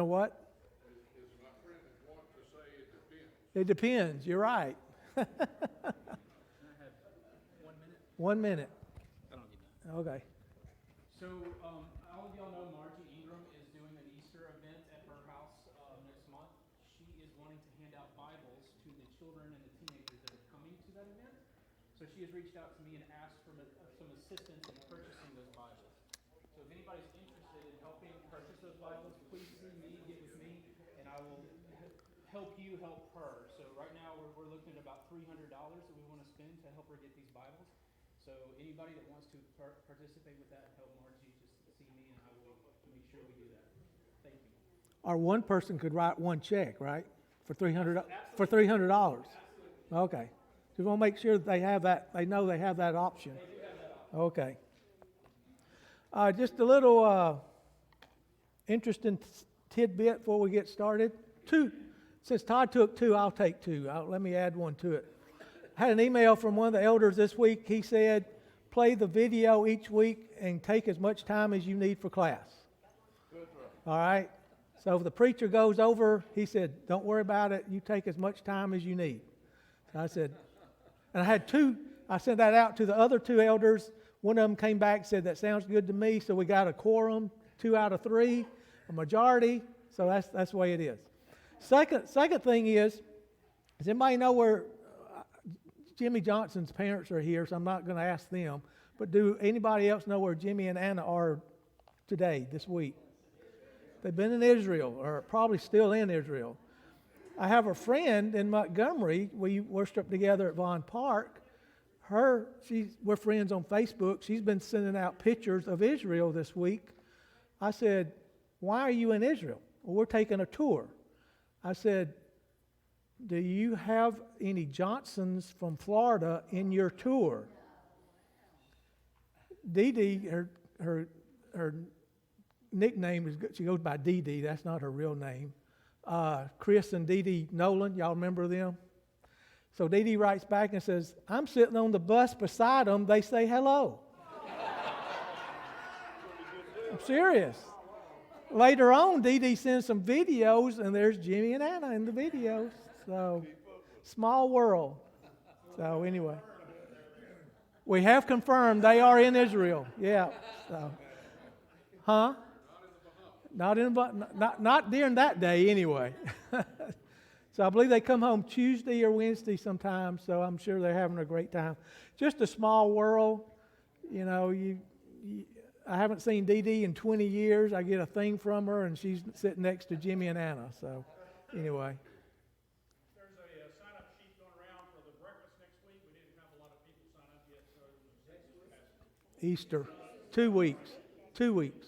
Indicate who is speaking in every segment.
Speaker 1: on what?
Speaker 2: Is my friend that wants to say it depends.
Speaker 1: It depends. You're right.
Speaker 3: Can I have 1 minute?
Speaker 1: 1 minute.
Speaker 3: I don't need that.
Speaker 1: Okay.
Speaker 3: So, all of y'all know Margie Ingram is doing an Easter event at her house next month. She is wanting to hand out Bibles to the children and the teenagers that are coming to that event. So she has reached out to me and asked for some assistance in purchasing those Bibles. So if anybody's interested in helping purchase those Bibles, please see me, get with me, and I will help you help her. So right now we're looking at about $300 that we want to spend to help her get these Bibles. So anybody that wants to participate with that and help Margie, just see me and I will make sure we do that. Thank you.
Speaker 1: Or one person could write one check, right? For $300. For $300. Okay. So we want to make sure that they have that. They know they have that option.
Speaker 3: They do have that option.
Speaker 1: Okay. Just a little interesting tidbit before we get started. Since Todd took 2, I'll take 2. Let me add 1 to it. I had an email from one of the elders this week. He said, play the video each week and take as much time as you need for class. All right? So if the preacher goes over, he said, don't worry about it. You take as much time as you need. So I said, and I had 2. I sent that out to the other 2 elders. One of them came back and said, that sounds good to me. So we got a quorum, 2 out of 3, a majority. So that's the way it is. Second thing is, does anybody know where Jimmy Johnson's parents are here? So I'm not going to ask them. But do anybody else know where Jimmy and Anna are today, this week? They've been in Israel, or probably still in Israel. I have a friend in Montgomery. We worship together at Vaughn Park. We're friends on Facebook. She's been sending out pictures of Israel this week. I said, why are you in Israel? Well, we're taking a tour. I said, do you have any Johnsons from Florida in your tour? Dee Dee, her nickname is, she goes by Dee Dee. That's not her real name. Chris and Dee Dee Nolan, y'all remember them? So Dee Dee writes back and says, I'm sitting on the bus beside them. They say hello. I'm serious. Later on, Dee Dee sends some videos, and there's Jimmy and Anna in the videos. So, small world. So, anyway. We have confirmed they are in Israel. Yeah. So, huh? Not during that day, anyway. So, I believe they come home Tuesday or Wednesday sometime, so I'm sure they're having a great time. Just a small world. You know, I haven't seen Dee Dee in 20 years. I get a thing from her, and she's sitting next to Jimmy and Anna. So, anyway.
Speaker 4: There's a sign-up sheet going around for the breakfast next week. We didn't have a lot of people sign up yet, so
Speaker 1: Easter. 2 weeks. 2 weeks.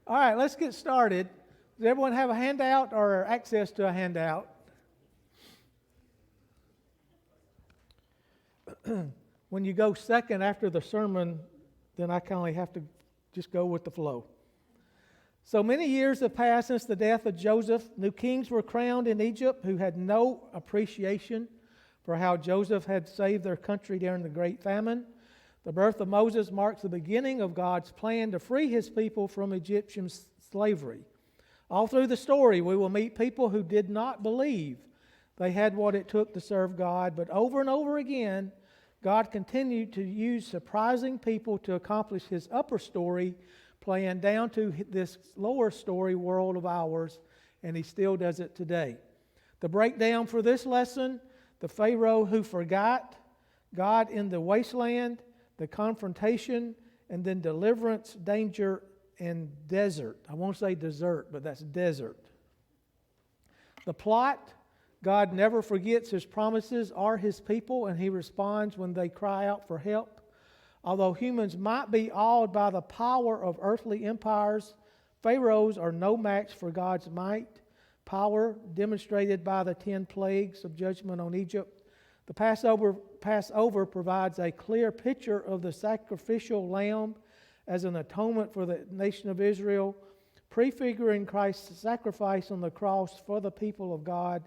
Speaker 1: All right, let's get started. Does everyone have a handout or access to a handout? When you go second after the sermon, then I kind of have to just go with the flow. So many years have passed since the death of Joseph. New kings were crowned in Egypt who had no appreciation for how Joseph had saved their country during the great famine. The birth of Moses marks the beginning of God's plan to free his people from Egyptian slavery. All through the story, we will meet people who did not believe they had what it took to serve God, but over and over again, God continued to use surprising people to accomplish his upper story plan down to this lower story world of ours, and he still does it today. The breakdown for this lesson, the Pharaoh who forgot, God in the wasteland, the confrontation, and then deliverance, danger, and desert. I won't say desert, but that's desert. The plot, God never forgets his promises or his people, and he responds when they cry out for help. Although humans might be awed by the power of earthly empires, pharaohs are no match for God's might, power demonstrated by the 10 plagues of judgment on Egypt. The Passover provides a clear picture of the sacrificial lamb as an atonement for the nation of Israel, prefiguring Christ's sacrifice on the cross for the people of God.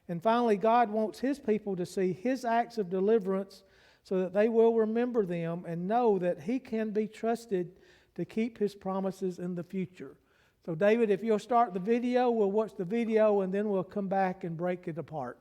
Speaker 1: And finally, God wants his people to see his acts of deliverance so that they will remember them and know that He can be trusted to keep His promises in the future. So David, if you'll start the video, we'll watch the video and then we'll come back and break it apart.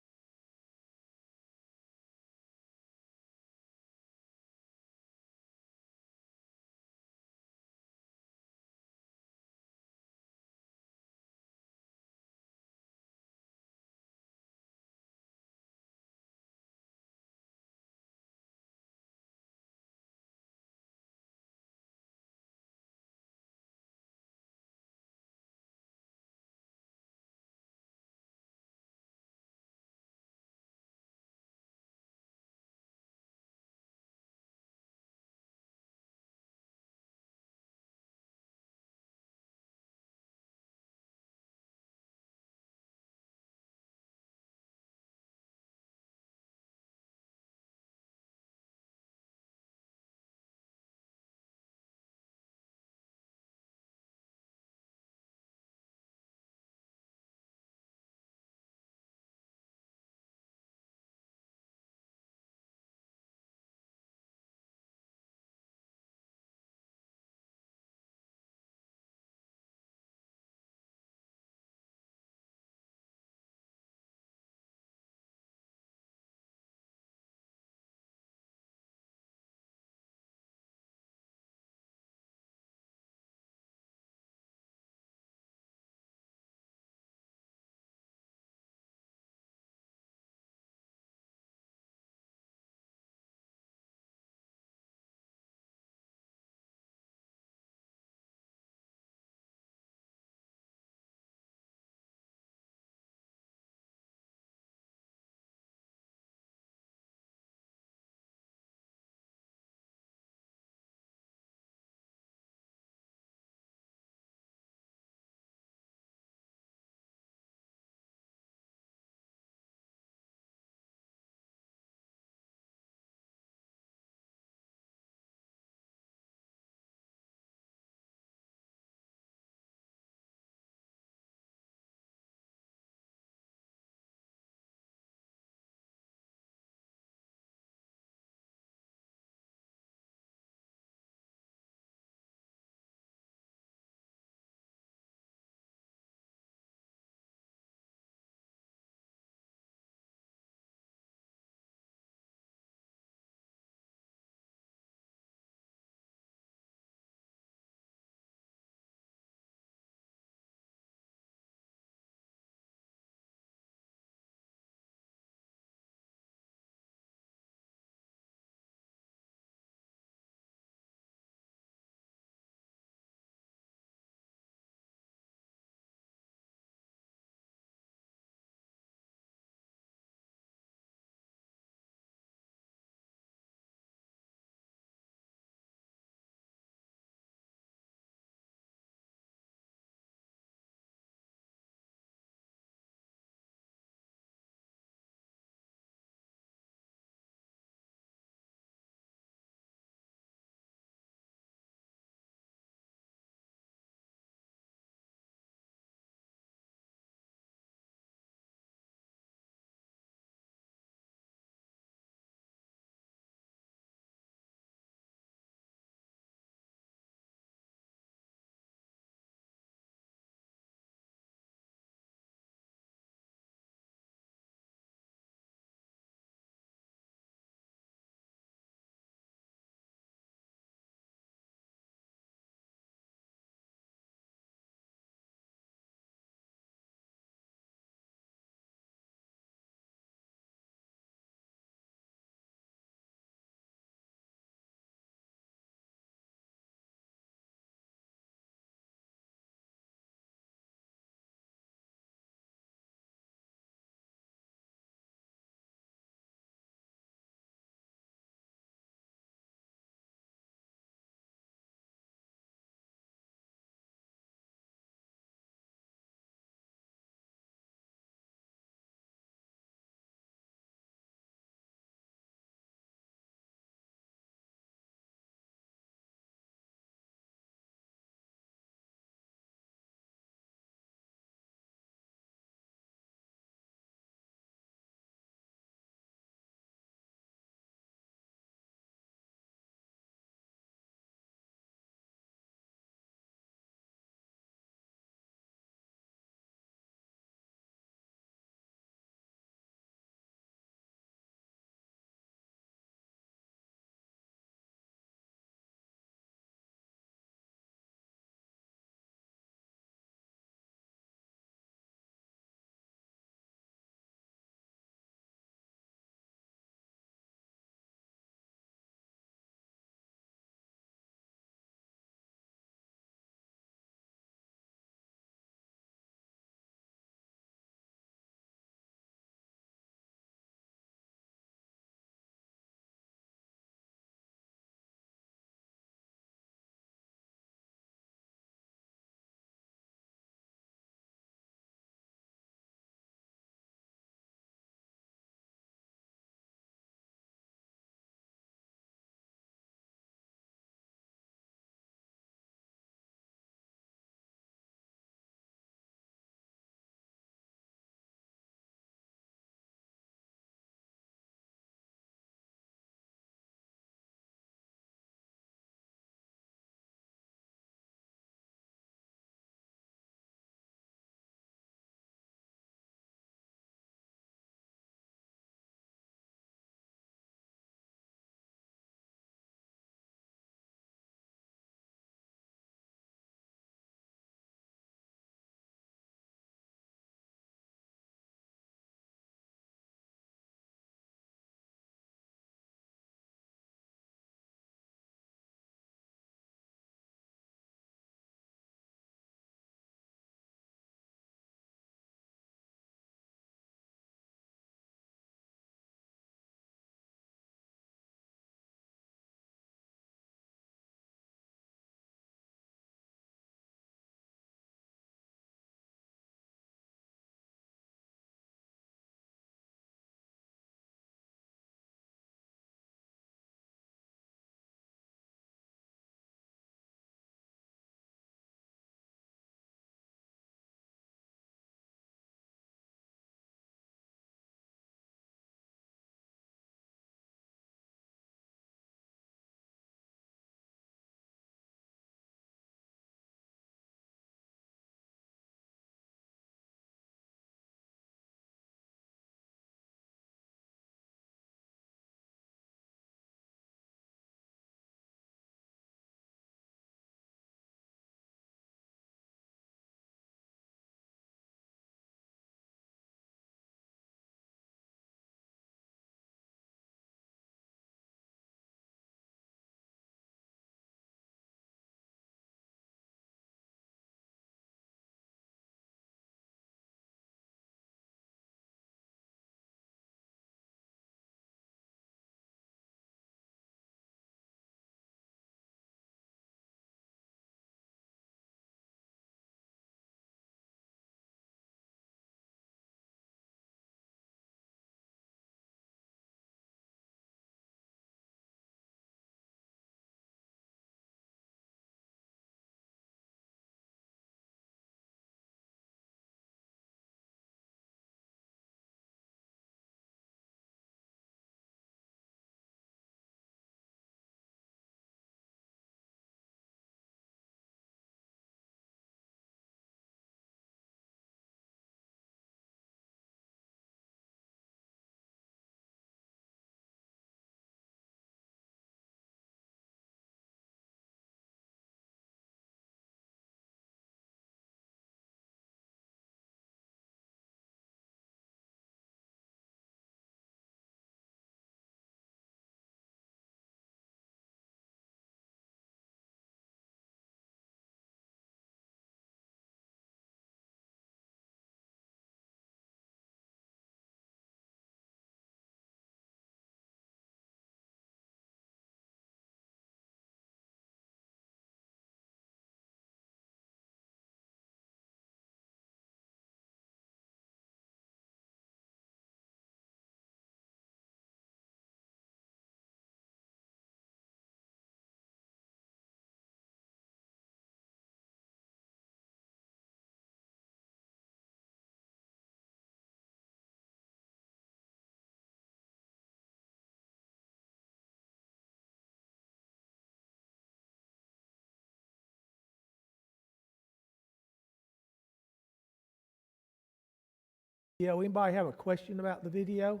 Speaker 1: Yeah, anybody have a question about the video?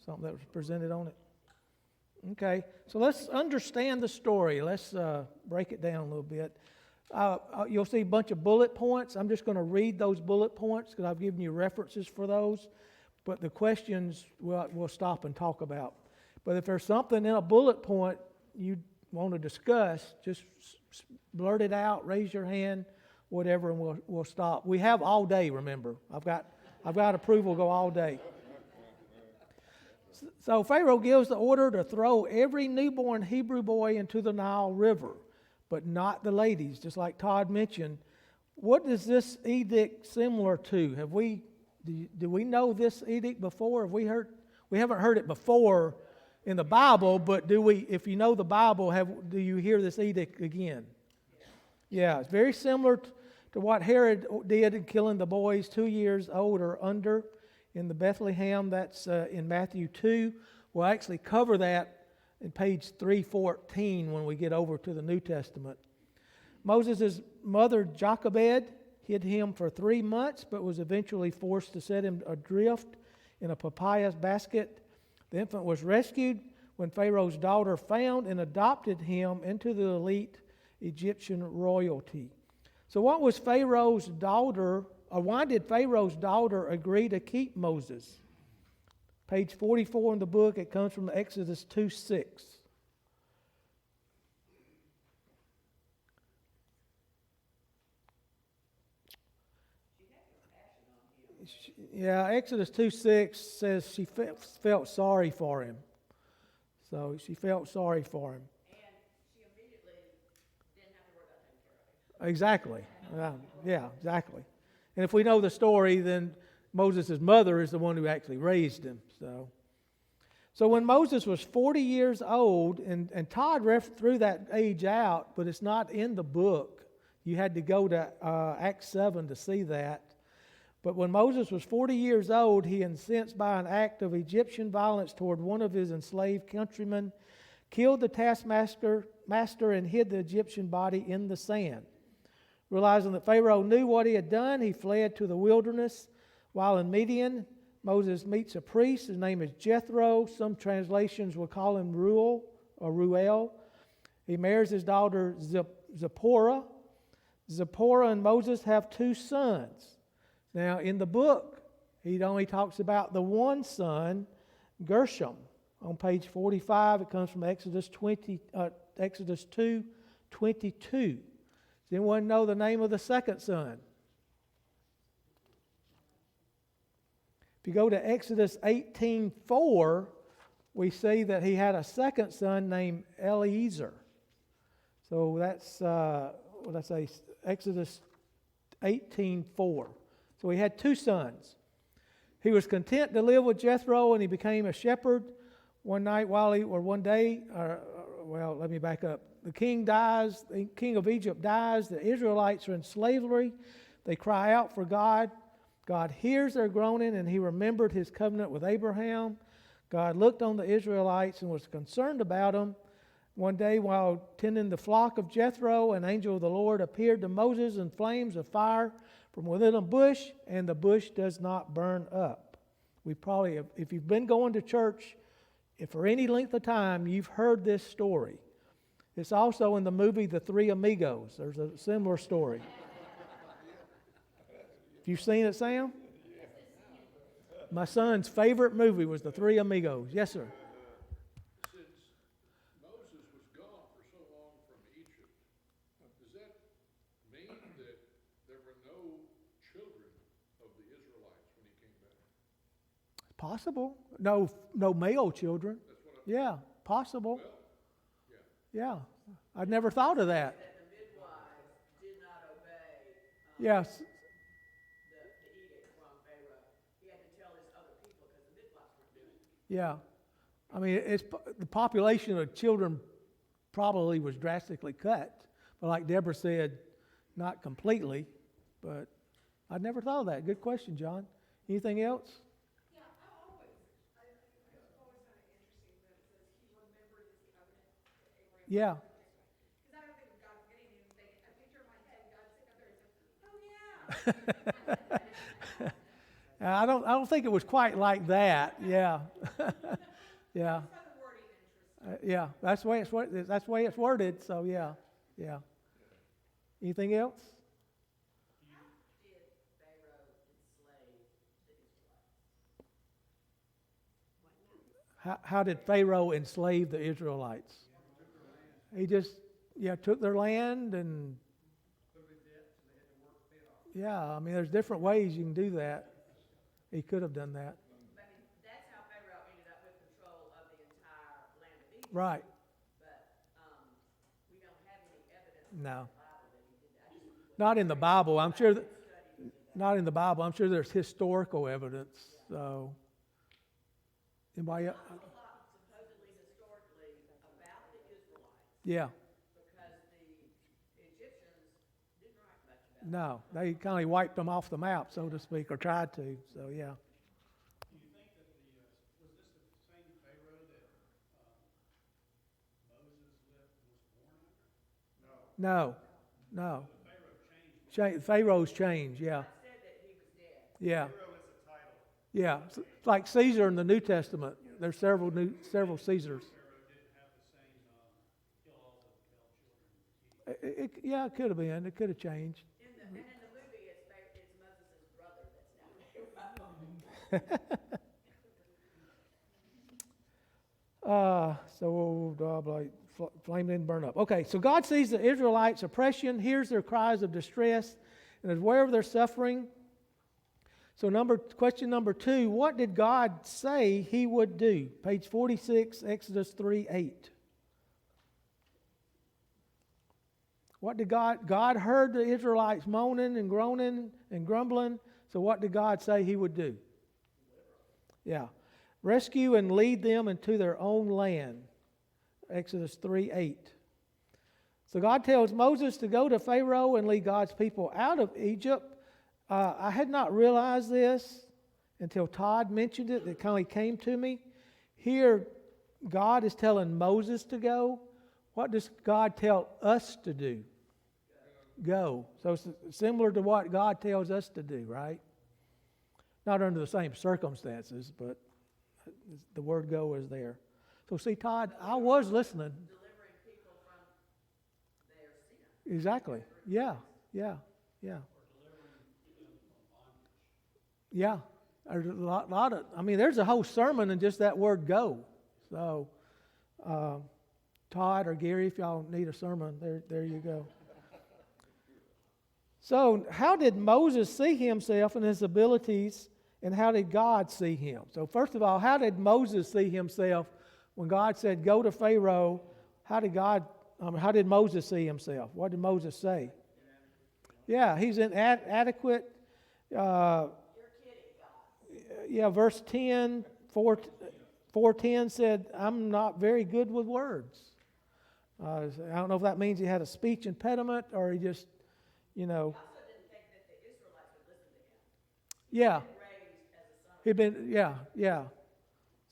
Speaker 1: Something that was presented on it? Okay, so let's understand the story. Let's break it down a little bit. You'll see a bunch of bullet points. I'm just going to read those bullet points because I've given you references for those. But the questions we'll stop and talk about. But if there's something in a bullet point you want to discuss, just blurt it out, raise your hand, whatever, and we'll stop. We have all day, remember. I've got approval, go all day. So Pharaoh gives the order to throw every newborn Hebrew boy into the Nile River, but not the ladies, just like Todd mentioned. What is this edict similar to? Do we know this edict before? Have we heard? We haven't heard it before in the Bible, but do we? If you know the Bible, do you hear this edict again? Yeah, it's very similar to what Herod did in killing the boys 2 years old or under in the Bethlehem. That's in Matthew 2. We'll actually cover that in page 314 when we get over to the New Testament. Moses' mother, Jochebed, hid him for 3 months, but was eventually forced to set him adrift in a papyrus basket. The infant was rescued when Pharaoh's daughter found and adopted him into the elite Egyptian royalty. So what was Pharaoh's daughter, or why did Pharaoh's daughter agree to keep Moses? Page 44 in the book, it comes from Exodus 2:6. Yeah, Exodus 2:6 says she felt sorry for him. So she felt sorry for him.
Speaker 5: And she immediately didn't have to worry about taking care of him.
Speaker 1: Exactly. Yeah, exactly. And if we know the story, then Moses' mother is the one who actually raised him. So when Moses was 40 years old, and Todd threw that age out, but it's not in the book. You had to go to Acts 7 to see that. But when Moses was 40 years old, he, incensed by an act of Egyptian violence toward one of his enslaved countrymen, killed the taskmaster and hid the Egyptian body in the sand. Realizing that Pharaoh knew what he had done, he fled to the wilderness. While in Midian, Moses meets a priest. His name is Jethro. Some translations will call him Ruel. He marries his daughter Zipporah. Zipporah and Moses have 2 sons. Now, in the book, he only talks about the one son, Gershom. On page 45, it comes from Exodus 2:22. Does anyone know the name of the second son? If you go to Exodus 18:4, we see that he had a second son named Eliezer. So that's, Exodus 18:4. So he had 2 sons. He was content to live with Jethro, and he became a shepherd. One day, let me back up. The king of Egypt dies. The Israelites are in slavery. They cry out for God. God hears their groaning, and he remembered his covenant with Abraham. God looked on the Israelites and was concerned about them. One day, while tending the flock of Jethro, an angel of the Lord appeared to Moses in flames of fire from within a bush, and the bush does not burn up. If you've been going to church for any length of time, you've heard this story. It's also in the movie The Three Amigos. There's a similar story. You've seen it, Sam? My son's favorite movie was The Three Amigos. Yes, sir.
Speaker 2: Since Moses was gone for so long from Egypt, does that mean that there were no children of the Israelites when he came back?
Speaker 1: Possible. No male children. Yeah, possible.
Speaker 2: Well,
Speaker 1: Yeah. I'd never thought of that.
Speaker 5: That the midwives did not obey
Speaker 1: Yes.
Speaker 5: the edict from Pharaoh. He had to tell his other people because the midwives weren't doing it.
Speaker 1: Yeah. I mean, the population of children probably was drastically cut. But like Deborah said, not completely. But I'd never thought of that. Good question, John. Anything else?
Speaker 6: Yeah, I always found it interesting that it says he remembered his covenant to Abraham.
Speaker 1: Yeah.
Speaker 6: Because I don't think of God forgetting anything. I picture in my head God sitting up there and says, oh yeah.
Speaker 1: I don't think it was quite like that. Yeah. Yeah.
Speaker 6: That's how the wording interests me.
Speaker 1: Yeah. That's the way that's the way it's worded. So yeah. Yeah. Anything else? How did Pharaoh enslave the Israelites? He just took their land and I mean there's different ways you can do that. He could have done that.
Speaker 5: I mean, that's how Pharaoh ended up with control of the entire land of Egypt.
Speaker 1: Right.
Speaker 5: But we don't have any evidence
Speaker 1: No.
Speaker 5: in the Bible that he did that.
Speaker 1: Not in the Bible. I'm sure not in the Bible. I'm sure there's historical evidence. So anybody else?
Speaker 5: There's a lot supposedly historically about the Israelites
Speaker 1: Yeah.
Speaker 5: because the Egyptians didn't write much about
Speaker 1: No, they kind of wiped them off the map, so to speak, or tried to. So yeah.
Speaker 4: Do you think that was this the same Pharaoh that Moses was born under?
Speaker 1: No. No.
Speaker 4: The Pharaoh changed.
Speaker 1: Pharaoh's change. Yeah.
Speaker 5: it. Said that he was dead.
Speaker 1: Yeah.
Speaker 4: Pharaoh is a title.
Speaker 1: Yeah. It's like Caesar in the New Testament. There's several Caesars.
Speaker 4: Pharaoh didn't have the same kill all the children.
Speaker 1: It could have been. It could have changed.
Speaker 5: And in the movie, it's Moses' brother that's now Pharaoh.
Speaker 1: So blah, blah, flame didn't burn up. Okay, so God sees the Israelites' oppression, hears their cries of distress, and is aware of their suffering. So question number 2, what did God say he would do? Page 46, Exodus 3:8. What did God heard the Israelites moaning and groaning and grumbling. So what did God say he would do? Yeah. Rescue and lead them into their own land. Exodus 3:8. So God tells Moses to go to Pharaoh and lead God's people out of Egypt. I had not realized this until Todd mentioned it. It kind of came to me. Here, God is telling Moses to go. What does God tell us to do? Go. So it's similar to what God tells us to do, right? Not under the same circumstances, but the word go is there. So see, Todd, I was listening.
Speaker 5: Delivering people from their sin.
Speaker 1: Exactly. Yeah. Yeah. There's a lot of, I mean, there's a whole sermon in just that word go. So, Todd or Gary, if y'all need a sermon, there you go. So, how did Moses see himself and his abilities, and how did God see him? So, first of all, how did Moses see himself when God said, go to Pharaoh? How did Moses see himself? What did Moses say? Yeah, he's inadequate.
Speaker 5: You're kidding, God.
Speaker 1: Yeah, verse 10, 4:10 said, I'm not very good with words. I don't know if that means he had a speech impediment or he just,
Speaker 5: He also didn't think that the Israelites would listen to him.
Speaker 1: Yeah.
Speaker 5: Raised as a son of
Speaker 1: Yeah.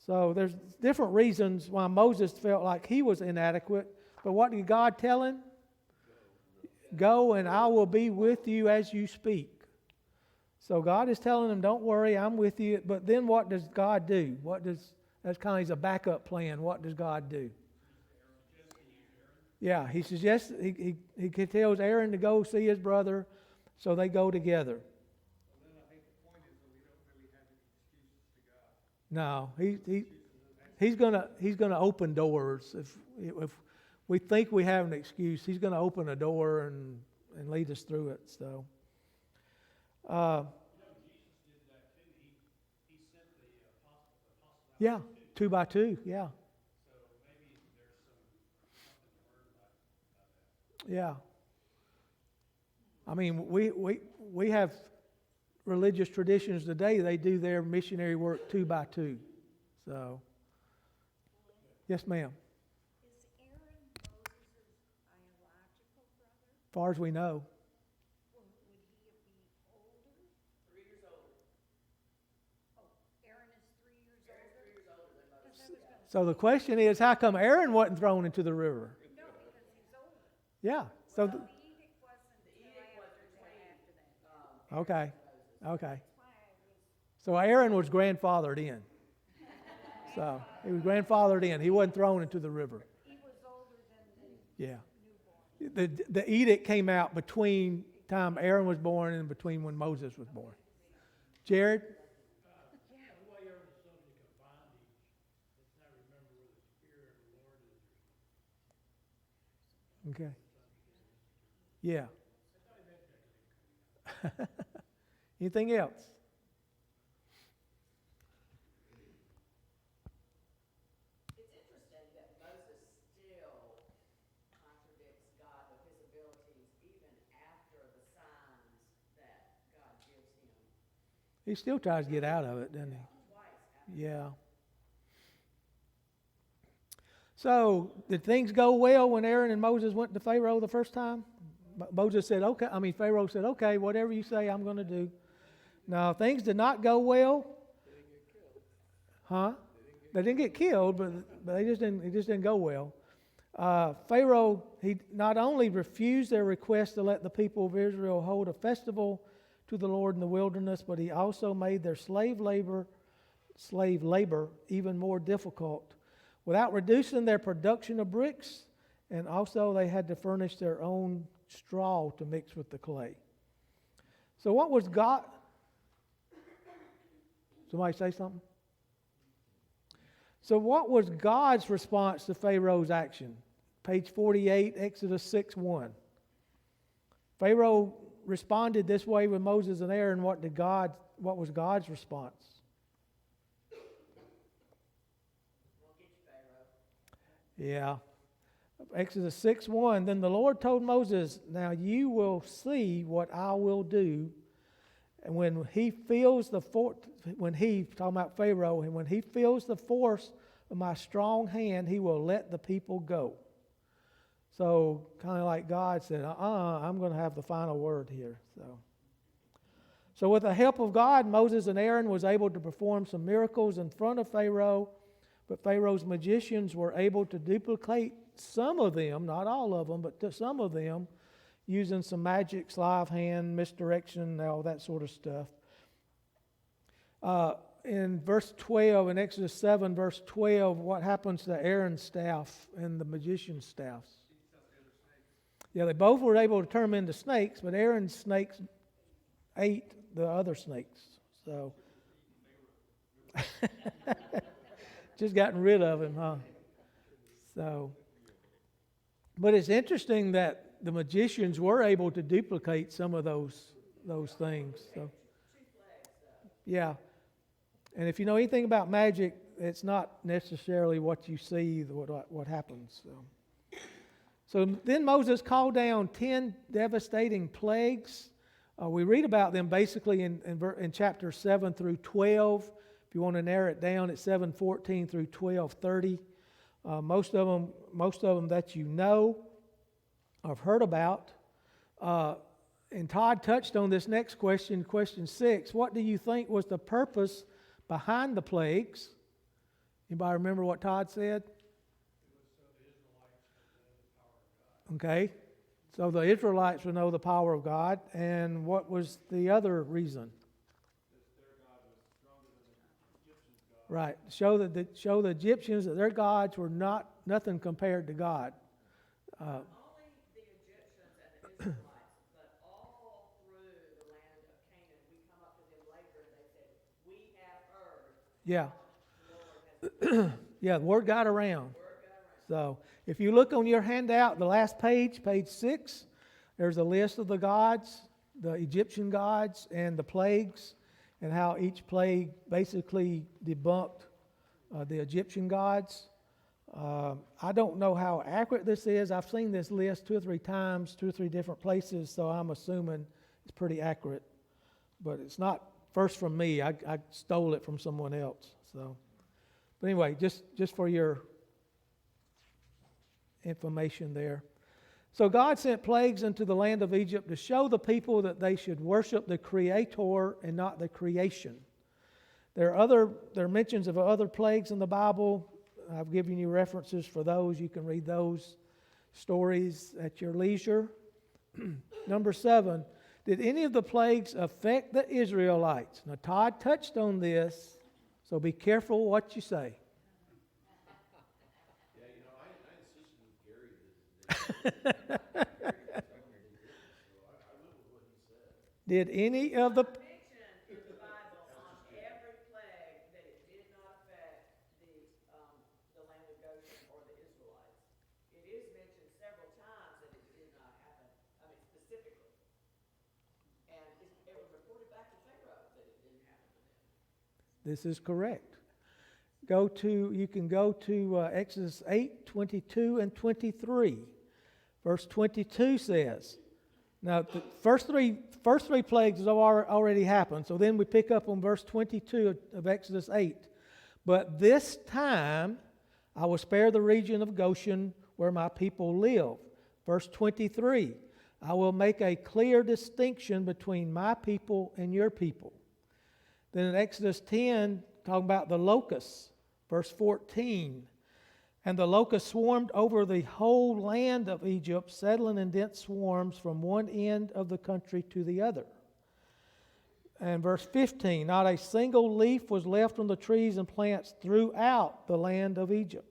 Speaker 1: So there's different reasons why Moses felt like he was inadequate. But what did God tell him? Go and I will be with you as you speak. So God is telling him, don't worry, I'm with you. But then what does God do? That's kind of his a backup plan. What does God do? Yeah, he suggests, he tells Aaron to go see his brother, so they go together.
Speaker 4: Well, then I think the point is that we don't really have any excuses to God.
Speaker 1: No, he's gonna open doors. If we think we have an excuse, he's gonna open a door and lead us through it. So,
Speaker 4: Jesus did that too. He sent the apostles
Speaker 1: yeah,
Speaker 4: out
Speaker 1: 2 by 2, yeah,
Speaker 4: So maybe there's something to learn about that.
Speaker 1: yeah. I mean, we have religious traditions today. They do their missionary work 2 by 2. So, yes, ma'am.
Speaker 6: Is Aaron Moses' biological brother?
Speaker 1: As far as we know,
Speaker 6: Would he be older?
Speaker 5: 3 years older.
Speaker 6: Oh, Aaron is 3 years
Speaker 5: Aaron's
Speaker 6: older?
Speaker 5: 3 years older than Moses.
Speaker 6: Because I was gonna
Speaker 1: so the question is, how come Aaron wasn't thrown into the river?
Speaker 6: no, because he's older.
Speaker 1: Yeah. So,
Speaker 6: The edict wasn't
Speaker 5: The
Speaker 6: until
Speaker 5: edict was
Speaker 6: after
Speaker 5: between,
Speaker 6: that.
Speaker 1: okay, okay.
Speaker 6: That's why I was.
Speaker 1: So Aaron was grandfathered in. So he was grandfathered in. He wasn't thrown into the river.
Speaker 6: He was older than the
Speaker 1: Yeah.
Speaker 6: newborn.
Speaker 1: The edict came out between time Aaron was born and between when Moses was born. Jared? Okay. Yeah. Anything else?
Speaker 5: It's interesting that Moses still contradicts God with his abilities even after the signs that God gives him
Speaker 1: He still tries to get out of it, doesn't he?
Speaker 5: twice.
Speaker 1: Yeah. So, did things go well when Aaron and Moses went to Pharaoh the first time? Moses said, okay. Pharaoh said, okay, whatever you say, I'm going to do. No, things did not go well. Huh? They didn't get killed, but it just didn't go well. Pharaoh, he not only refused their request to let the people of Israel hold a festival to the Lord in the wilderness, but he also made their slave labor even more difficult, without reducing their production of bricks, and also they had to furnish their own straw to mix with the clay. So what was God? Somebody say something? So what was God's response to Pharaoh's action? Page 48, Exodus 6:1. Pharaoh responded this way with Moses and Aaron. What was God's response? Yeah. Exodus 6:1. Then the Lord told Moses, now you will see what I will do. And when he feels talking about Pharaoh, and when he feels the force of my strong hand, he will let the people go. So kind of like God said, I'm going to have the final word here. So with the help of God, Moses and Aaron was able to perform some miracles in front of Pharaoh, but Pharaoh's magicians were able to duplicate some of them, not all of them, but some of them, using some magic, sleight of hand, misdirection, all that sort of stuff. In verse 12, in Exodus 7, verse 12, what happens to Aaron's staff and the magician's staffs? Yeah, they both were able to turn them into snakes, but Aaron's snakes ate the other snakes. So, just gotten rid of him, huh? So, but it's interesting that the magicians were able to duplicate some of those things. So, yeah. And if you know anything about magic, it's not necessarily what you see, what happens. So then Moses called down 10 devastating plagues. We read about them basically in chapter 7 through 12. If you want to narrow it down, it's 7:14 through 12:30. Most of them that you know, I've heard about. And Todd touched on this next question, question 6. What do you think was the purpose behind the plagues? Anybody remember what Todd said? Okay. So the Israelites would know the power of God. And what was the other reason? Right. Show the Egyptians that their gods were nothing compared to God.
Speaker 5: Only the Egyptians and the Israelites, but all through the land of Canaan, we come up to them later and they said, we have heard.
Speaker 1: Yeah.
Speaker 5: The Lord has
Speaker 1: Yeah, the word got around.
Speaker 5: word got around.
Speaker 1: So if you look on your handout, the last page, page 6, there's a list of the gods, the Egyptian gods, and the plagues, and how each plague basically debunked the Egyptian gods. I don't know how accurate this is. I've seen this list 2 or 3 times, 2 or 3 different places, so I'm assuming it's pretty accurate. But it's not first from me. I stole it from someone else. So, but anyway, just for your information there. So God sent plagues into the land of Egypt to show the people that they should worship the Creator and not the creation. There are mentions of other plagues in the Bible. I've given you references for those. You can read those stories at your leisure. Number 7, Did any of the plagues affect the Israelites? Now, Todd touched on this, so be careful what you say.
Speaker 7: Yeah, you know, I insisted with Gary that Gary was telling me they did, so I went with what he said.
Speaker 1: Did any of the...
Speaker 5: Mentioned in the Bible on every plague that it did not affect the land of Goshen or the Israelites. It is mentioned several times that it did not happen, I mean specifically. And it was reported back to Pharaoh that it didn't happen to them.
Speaker 1: This is correct. You can go to Exodus 8, 22 and 23. Verse 22 says, now the first three plagues have already happened, so then we pick up on verse 22 of Exodus 8. But this time I will spare the region of Goshen where my people live. Verse 23, I will make a clear distinction between my people and your people. Then in Exodus 10, talking about the locusts, verse 14, and the locusts swarmed over the whole land of Egypt, settling in dense swarms from one end of the country to the other. And verse 15, not a single leaf was left on the trees and plants throughout the land of Egypt.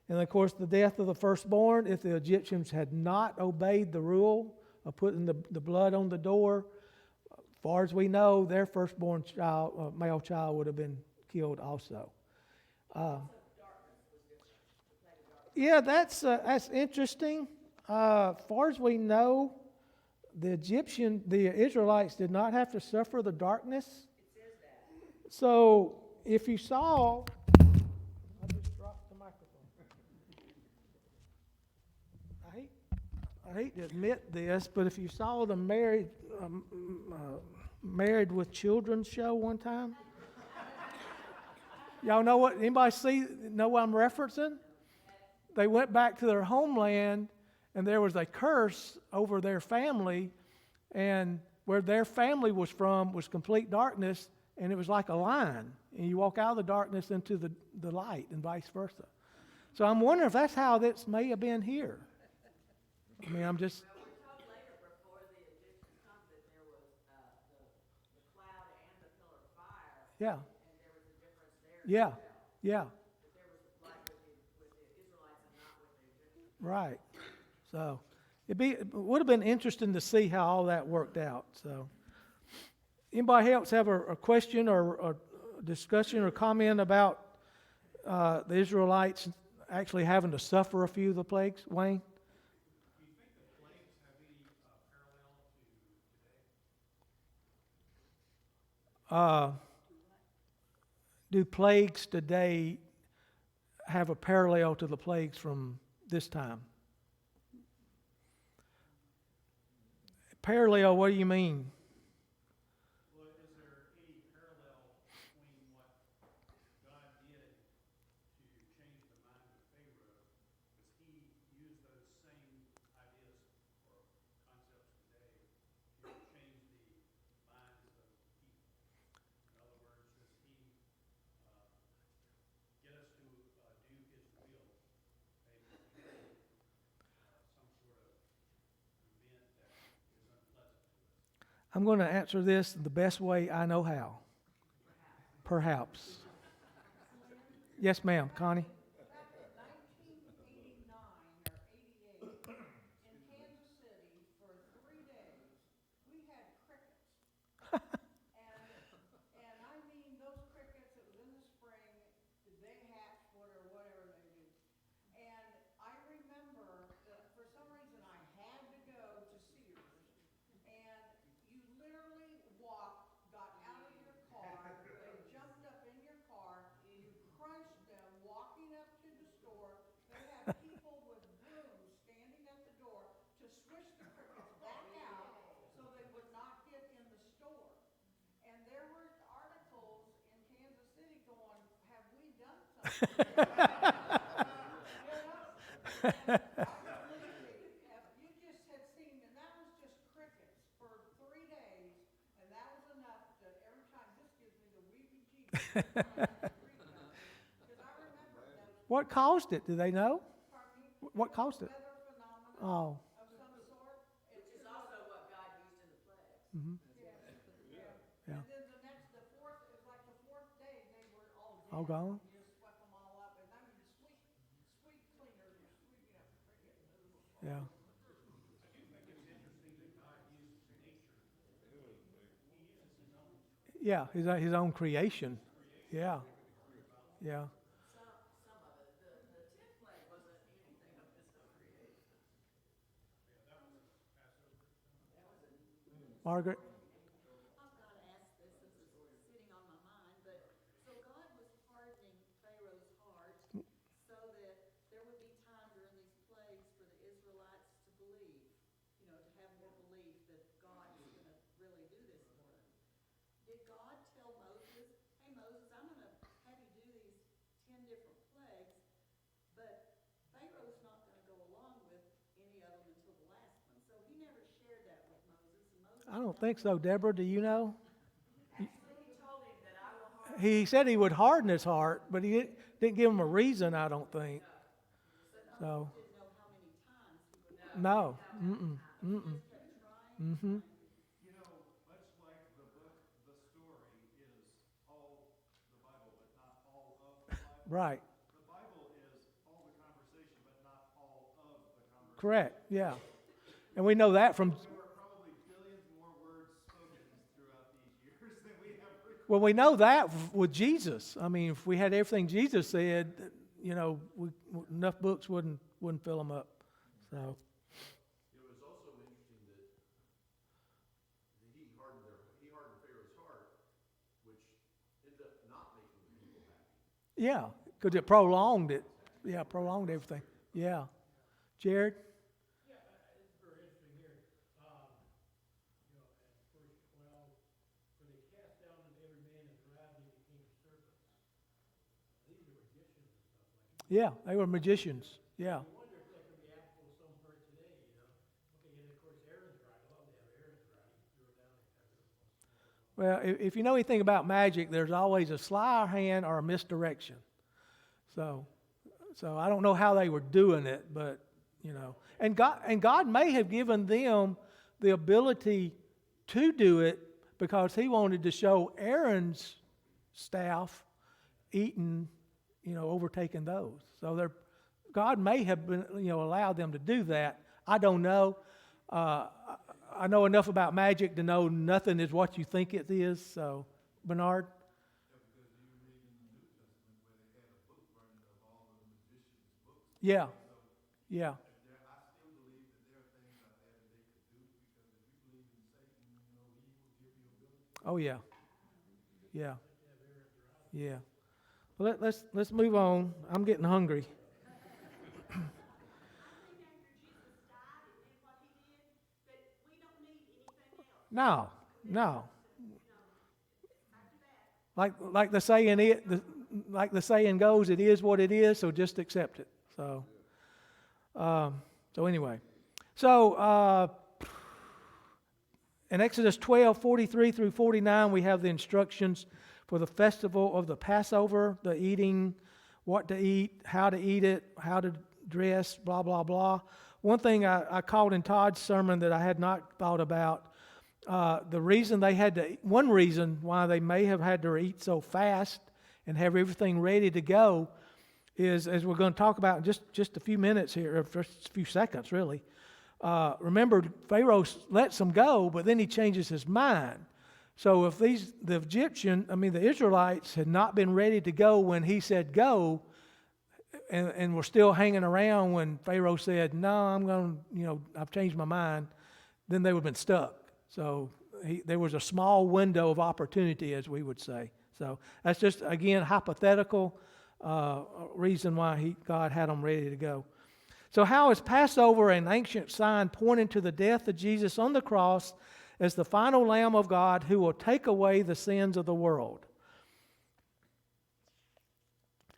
Speaker 1: And of course, the death of the firstborn, if the Egyptians had not obeyed the rule of putting the blood on the door, as far as we know, their firstborn child, male child, would have been killed also. Yeah, that's interesting. As far as we know, the Israelites did not have to suffer the darkness.
Speaker 5: It says that.
Speaker 1: So if you saw, I just dropped the microphone. I hate to admit this, but if you saw the Married with Children show one time, y'all know what? Anybody know what I'm referencing? They went back to their homeland, and there was a curse over their family, and where their family was from was complete darkness, and it was like a line. And you walk out of the darkness into the light, and vice versa. So I'm wondering if that's how this may have been here. I mean, I'm just...
Speaker 5: Well, we're told later before the Egyptians come that there was the cloud and the pillar of fire.
Speaker 1: Yeah.
Speaker 5: And there was a difference there.
Speaker 1: Yeah.
Speaker 5: As well.
Speaker 1: Yeah.
Speaker 5: That there was like with the Israelites and not with the Egyptians.
Speaker 1: Right. So it would have been interesting to see how all that worked out. So anybody else have a question or a discussion or comment about the Israelites actually having to suffer a few of the plagues? Wayne?
Speaker 4: Do you think the plagues have any parallel to today?
Speaker 1: Do plagues today have a parallel to the plagues from this time? Parallel, what do you mean?
Speaker 4: Well, is there any parallel between what God did to change the mind of Pharaoh? Because he used those same ideas or concepts today to change the minds of people. In other words, does he get us to do his will, maybe some sort of event that is unpleasant to us?
Speaker 1: I'm going to answer this the best way I know how. Perhaps. Yes, ma'am. Connie?
Speaker 6: Back in 1989 or 88, in Kansas City, for 3 days, we had crickets. And I mean, those crickets, it was in the spring, they hatched, whatever they do. And I remember that for some reason I had to go to Sears, and you literally got out of your car, they jumped up in your car, you crunched them, walking up to the store. They had people with brooms standing at the door to swish the crickets back out so they would not get in the store. And there were articles in Kansas City going, have we done something? You just had seen, and that was just crickets for 3 days, and that was enough that every time, this gives me the weebie-jeebies. Because I remember that.
Speaker 1: What caused it? Do they know?
Speaker 6: Pardon me?
Speaker 1: What caused it?
Speaker 6: Weather phenomenon
Speaker 1: Oh,
Speaker 6: of some sort.
Speaker 5: Which is also what God used in the plague.
Speaker 1: Yeah.
Speaker 6: And then the fourth, it was like the fourth day, they were all dead.
Speaker 1: All gone?
Speaker 6: You just swept them all up, and I mean, sweep cleaners were sweeping up the cricket.
Speaker 1: Yeah.
Speaker 4: I do think it's interesting that God uses nature. He uses his own
Speaker 1: Yeah, his own creation. Yeah. Yeah.
Speaker 5: Some of it, the tenth plague wasn't anything of his own creation.
Speaker 1: Margaret?
Speaker 8: I've got to ask this since it's sitting on my mind, but so God was hardening Pharaoh's heart so that there would be time during these plagues for the Israelites to believe, to have more belief that God is going to really do this for them. Did God tell Moses, hey Moses, I'm going to have you do these 10 different plagues, but Pharaoh's not going to go along with any of them until the last one. So he never shared that with Moses. And Moses
Speaker 1: I don't think so. Deborah, do you know?
Speaker 5: Actually, he told him that I will harden.
Speaker 1: He said he would harden his heart, but he didn't give him a reason, I don't think. So,
Speaker 8: didn't know how many times he would
Speaker 1: no. Mm-mm. Mm-mm.
Speaker 8: just kept trying.
Speaker 1: Mm-hmm.
Speaker 4: You know, much like the book, the story is all the Bible, but not all of the Bible.
Speaker 1: Right.
Speaker 4: The Bible is all the conversation, but not all of the conversation.
Speaker 1: Correct. Yeah. And we know that from,
Speaker 4: There were probably billions more words spoken throughout these years than we have recorded.
Speaker 1: well, we know that with Jesus. I mean, if we had everything Jesus said, enough books wouldn't fill them up. So,
Speaker 7: It was also interesting that he hardened Pharaoh's heart, which ended up not making the people happy.
Speaker 1: yeah, because it prolonged it. Yeah, prolonged everything. Yeah. Jared?
Speaker 4: Yeah, it's very interesting here. At verse 12, for they cast down on every man his rod and he became serpents. These are magicians and stuff like that.
Speaker 1: Yeah, they were magicians. Yeah.
Speaker 4: I wonder if that could be applicable somewhere today, Okay, and of course Aaron's rod. I love to have Aaron's rod. He threw it down and cut it.
Speaker 1: Well, if you know anything about magic, there's always a sleight of hand or a misdirection. So I don't know how they were doing it, but and God may have given them the ability to do it because He wanted to show Aaron's staff eating, overtaking those. So God may have been, allowed them to do that. I don't know. I know enough about magic to know nothing is what you think it is. So, Bernard? Yeah. Yeah.
Speaker 7: I still believe that there are things out there that they could do, because if you believe in Satan, he will give you ability.
Speaker 1: Oh yeah. Yeah. Yeah. Well, let's move on. I'm getting hungry.
Speaker 8: I think after Jesus died and did what he did, that we don't need anything else.
Speaker 1: No.
Speaker 8: After that,
Speaker 1: Like the saying goes, it is what it is, so just accept it. So anyway. So in Exodus 12:43 through 49, we have the instructions for the festival of the Passover, the eating, what to eat, how to eat it, how to dress, blah, blah, blah. One thing I caught in Todd's sermon that I had not thought about, one reason why they may have had to eat so fast and have everything ready to go is, as we're going to talk about in just a few minutes here, or just a few seconds really. Remember, Pharaoh lets them go, but then he changes his mind. So if the Israelites had not been ready to go when he said go, and were still hanging around when Pharaoh said, no, I've changed my mind, then they would have been stuck. So there was a small window of opportunity, as we would say. So that's just, again, hypothetical reason why God had them ready to go. So how is Passover an ancient sign pointing to the death of Jesus on the cross as the final Lamb of God who will take away the sins of the world?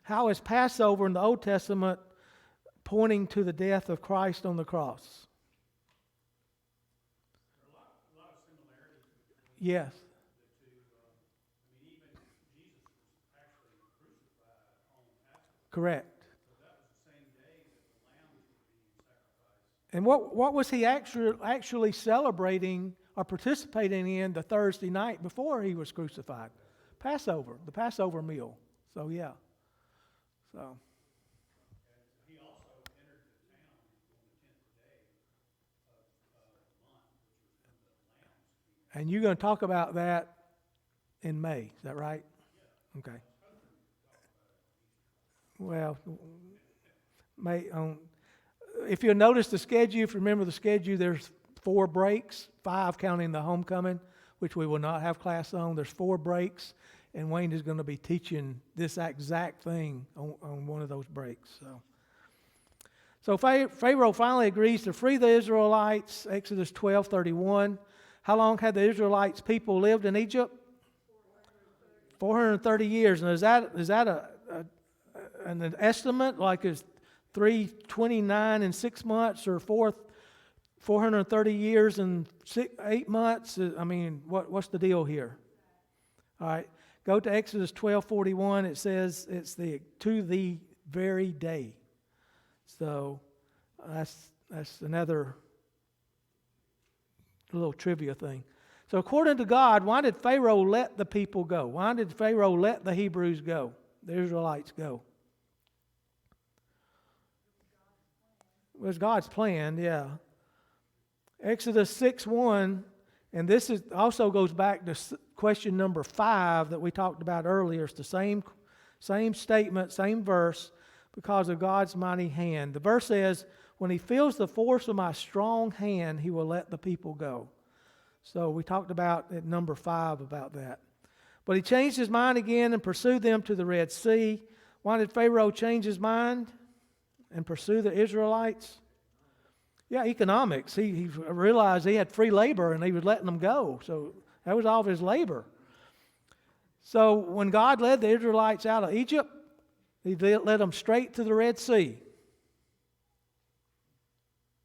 Speaker 1: How is Passover in the Old Testament pointing to the death of Christ on the cross?
Speaker 4: There are a lot of similarities between
Speaker 1: Yes,
Speaker 4: the two. Even Jesus was actually crucified on Passover.
Speaker 1: correct.
Speaker 4: So that was the same day that the lambs were being sacrificed.
Speaker 1: And what was he actually celebrating are participating in the Thursday night before he was crucified. Passover, the Passover meal. So, yeah. So,
Speaker 4: He also entered the town on the 10th day of the month, which was when the lambs came.
Speaker 1: and you're going to talk about that in May. Is that right? Okay. Well, if you'll notice the schedule, if you remember the schedule, there's 4 breaks, 5 counting the homecoming, which we will not have class on. There's 4 breaks, and Wayne is going to be teaching this exact thing on one of those breaks. So Pharaoh finally agrees to free the Israelites, Exodus 12:31. How long had the Israelites people lived in Egypt? 430 years. And is that an estimate, like is 329 in 6 months, or 430 years and 8 months? I mean, what's the deal here? All right, go to Exodus 12:41. It says it's to the very day. So that's another little trivia thing. So according to God, why did Pharaoh let the people go? Why did Pharaoh let the Hebrews go, the Israelites go? It was God's plan, yeah. Exodus 6:1, and this also goes back to question number 5 that we talked about earlier. It's the same statement, same verse, because of God's mighty hand. The verse says, when he feels the force of my strong hand, he will let the people go. So we talked about at number 5 about that. But he changed his mind again and pursued them to the Red Sea. Why did Pharaoh change his mind and pursue the Israelites? Yeah, economics. He realized he had free labor and he was letting them go. So that was all of his labor. So when God led the Israelites out of Egypt, he led them straight to the Red Sea.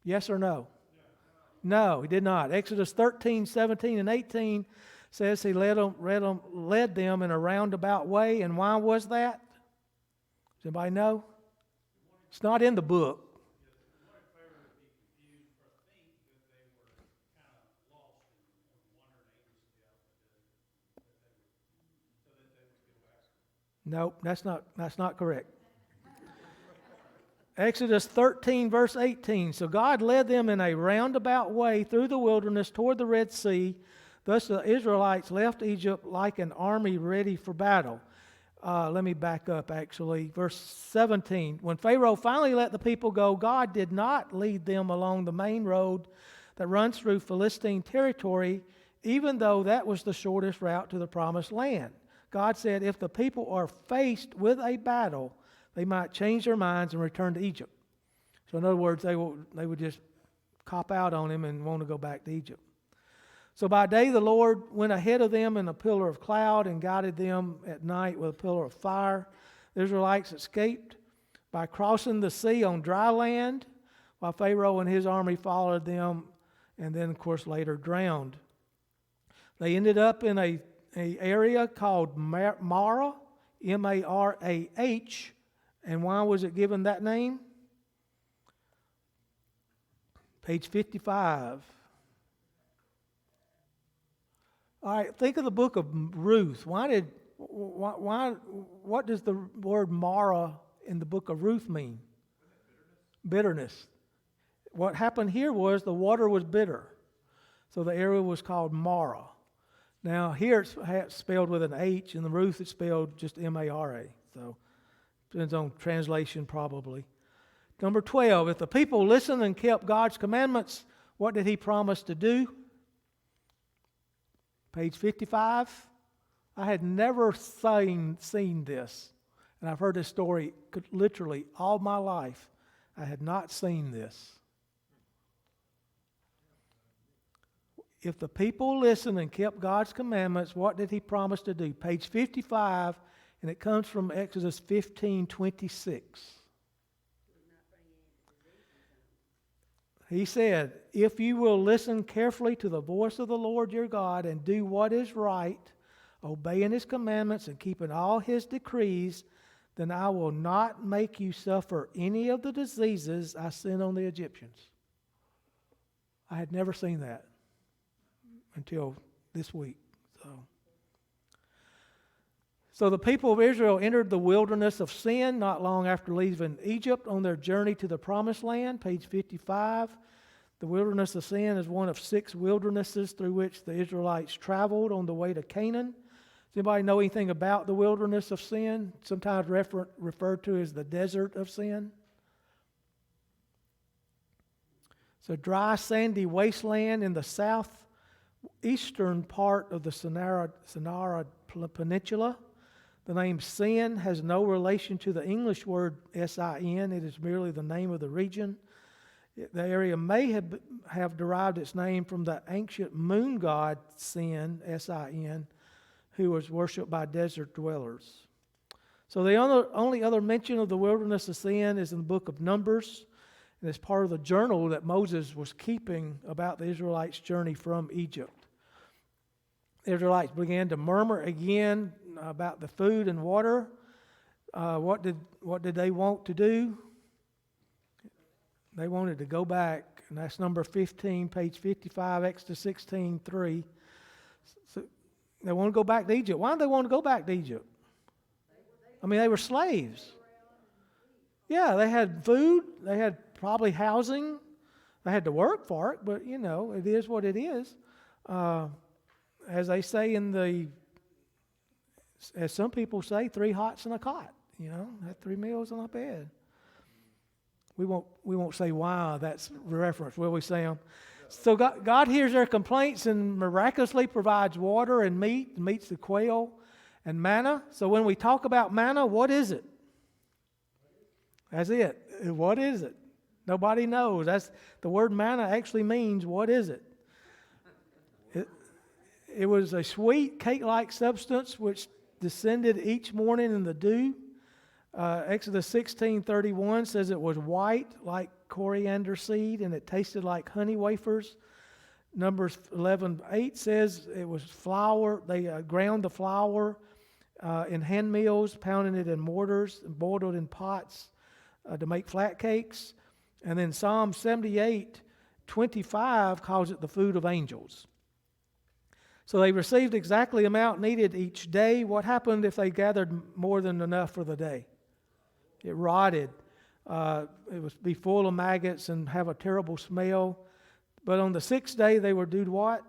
Speaker 1: Yes or no? No, he did not. Exodus 13, 17, and 18 says he led them in a roundabout way. And why was that? Does anybody know? It's not in the book. Nope, that's not correct. Exodus 13, verse 18. So God led them in a roundabout way through the wilderness toward the Red Sea. Thus the Israelites left Egypt like an army ready for battle. Let me back up, actually. Verse 17. When Pharaoh finally let the people go, God did not lead them along the main road that runs through Philistine territory, even though that was the shortest route to the promised land. God said if the people are faced with a battle, they might change their minds and return to Egypt. So in other words, they would just cop out on him and want to go back to Egypt. So by day the Lord went ahead of them in a pillar of cloud and guided them at night with a pillar of fire. The Israelites escaped by crossing the sea on dry land, while Pharaoh and his army followed them and then, of course, later drowned. They ended up in an area called Marah, M-A-R-A-H. And why was it given that name? Page 55. All right, think of the book of Ruth. What does the word Marah in the book of Ruth mean? Bitterness. What happened here was the water was bitter. So the area was called Marah. Now here it's spelled with an H, and the Ruth it's spelled just M-A-R-A. So depends on translation probably. Number 12, if the people listened and kept God's commandments, what did he promise to do? Page 55. I had never seen this, and I've heard this story literally all my life. I had not seen this. If the people listened and kept God's commandments, what did he promise to do? Page 55, and it comes from Exodus 15:26. He said, if you will listen carefully to the voice of the Lord your God and do what is right, obeying his commandments and keeping all his decrees, then I will not make you suffer any of the diseases I sent on the Egyptians. I had never seen that. until this week. So the people of Israel entered the wilderness of sin not long after leaving Egypt on their journey to the Promised Land, page 55. The wilderness of sin is one of 6 wildernesses through which the Israelites traveled on the way to Canaan. Does anybody know anything about the wilderness of sin? Sometimes referred to as the desert of sin. It's a dry, sandy wasteland in the southeastern part of the Sinai Peninsula. The name Sin has no relation to the English word S-I-N. It is merely the name of the region. The area may have derived its name from the ancient moon god Sin, S-I-N, who was worshipped by desert dwellers. So the only other mention of the wilderness of sin is in the book of Numbers, and it's part of the journal that Moses was keeping about the Israelites' journey from Egypt. The Israelites began to murmur again about the food and water. What did they want to do? They wanted to go back, and that's number 15, page 55, Exodus 16:3. So they want to go back to Egypt. Why did they want to go back to Egypt? I mean, they were slaves. Yeah, they had food. They had probably housing. They had to work for it, but, it is what it is. As they say as some people say, 3 hots and a cot. Had 3 meals and a bed. We won't say why that's reference, will we, Sam? So God hears their complaints and miraculously provides water and meets the quail and manna. So when we talk about manna, what is it? That's it. What is it? Nobody knows. That's the word manna actually means what is it? It was a sweet cake-like substance which descended each morning in the dew. Exodus 16:31 says it was white like coriander seed and it tasted like honey wafers. Numbers 11:8 says it was flour. They ground the flour in hand mills, pounding it in mortars, and boiled it in pots to make flat cakes. And then Psalm 78:25 calls it the food of angels. So they received exactly the amount needed each day. What happened if they gathered more than enough for the day? It rotted. It would be full of maggots and have a terrible smell. But on the 6th day, they were due what?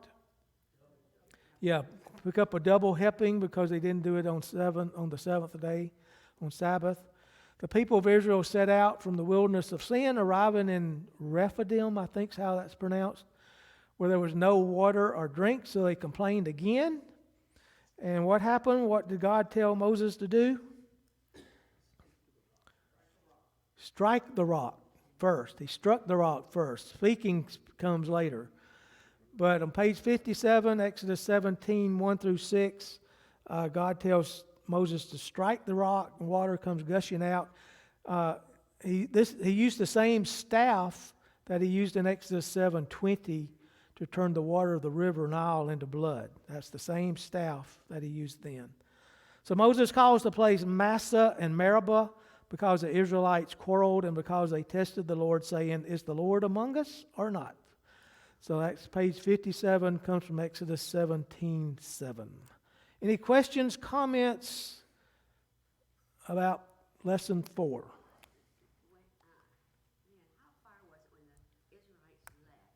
Speaker 1: Yeah, pick up a double helping because they didn't do it on the 7th day, on Sabbath. The people of Israel set out from the wilderness of sin, arriving in Rephidim, I think is how that's pronounced, where there was no water or drink, so they complained again. And what happened? What did God tell Moses to do? Strike the rock first. He struck the rock first. Speaking comes later. But on page 57, Exodus 17:1-6, God tells Moses to strike the rock, and water comes gushing out. He used the same staff that he used in Exodus 7:20 to turn the water of the river Nile into blood. That's the same staff that he used then. So Moses calls the place Massah and Meribah because the Israelites quarreled and because they tested the Lord, saying, "Is the Lord among us or not?" So that's page 57, comes from Exodus 17:7. Any questions, comments about lesson 4?
Speaker 9: How far was it when the Israelites left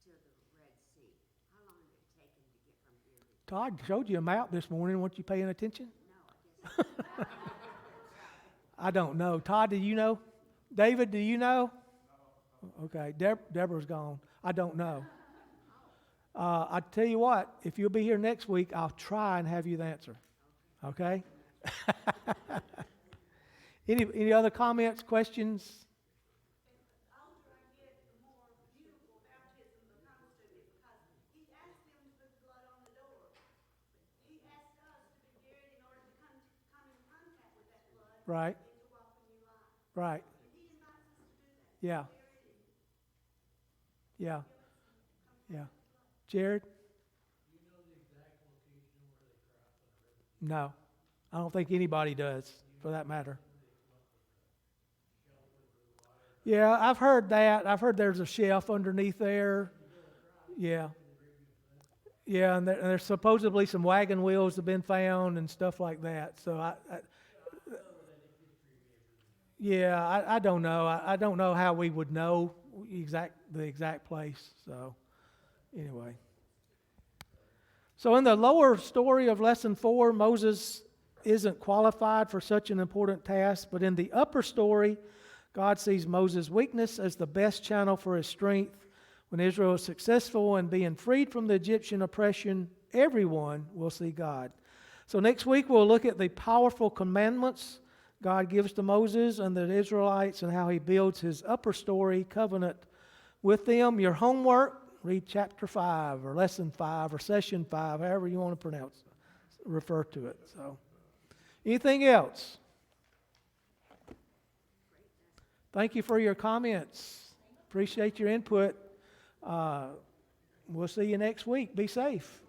Speaker 9: to the Red Sea? How long did it take them to get from here to
Speaker 1: Todd showed you a map this morning. Weren't you paying attention?
Speaker 9: No, I guess
Speaker 1: I don't know. Todd, do you know? David, do you know? Okay, Deborah's gone. I don't know. I tell you what, if you'll be here next week, I'll try and have you the answer. Okay? Any other comments, questions?
Speaker 8: The older I get, the more beautiful baptism becomes to me because he asked them to put blood on the door. He asked us to be buried in order to come in contact with that blood
Speaker 1: Right,
Speaker 8: and to walk a new life.
Speaker 1: right.
Speaker 8: And he invites us to do that.
Speaker 1: Yeah,
Speaker 8: Buried and
Speaker 1: yeah, yeah. Jared? No, I don't think anybody does, for that matter. Yeah, I've heard that. I've heard there's a shelf underneath there. Yeah. Yeah, and there's supposedly some wagon wheels have been found and stuff like that. So I don't know. I don't know how we would know the exact place. So anyway. So in the lower story of lesson 4, Moses isn't qualified for such an important task, but in the upper story, God sees Moses' weakness as the best channel for his strength. When Israel is successful in being freed from the Egyptian oppression, everyone will see God. So next week we'll look at the powerful commandments God gives to Moses and the Israelites and how he builds his upper story covenant with them. Your homework, read chapter 5 or lesson 5 or session 5, however you want to refer to it. So, anything else? Thank you for your comments. Appreciate your input. We'll see you next week. Be safe.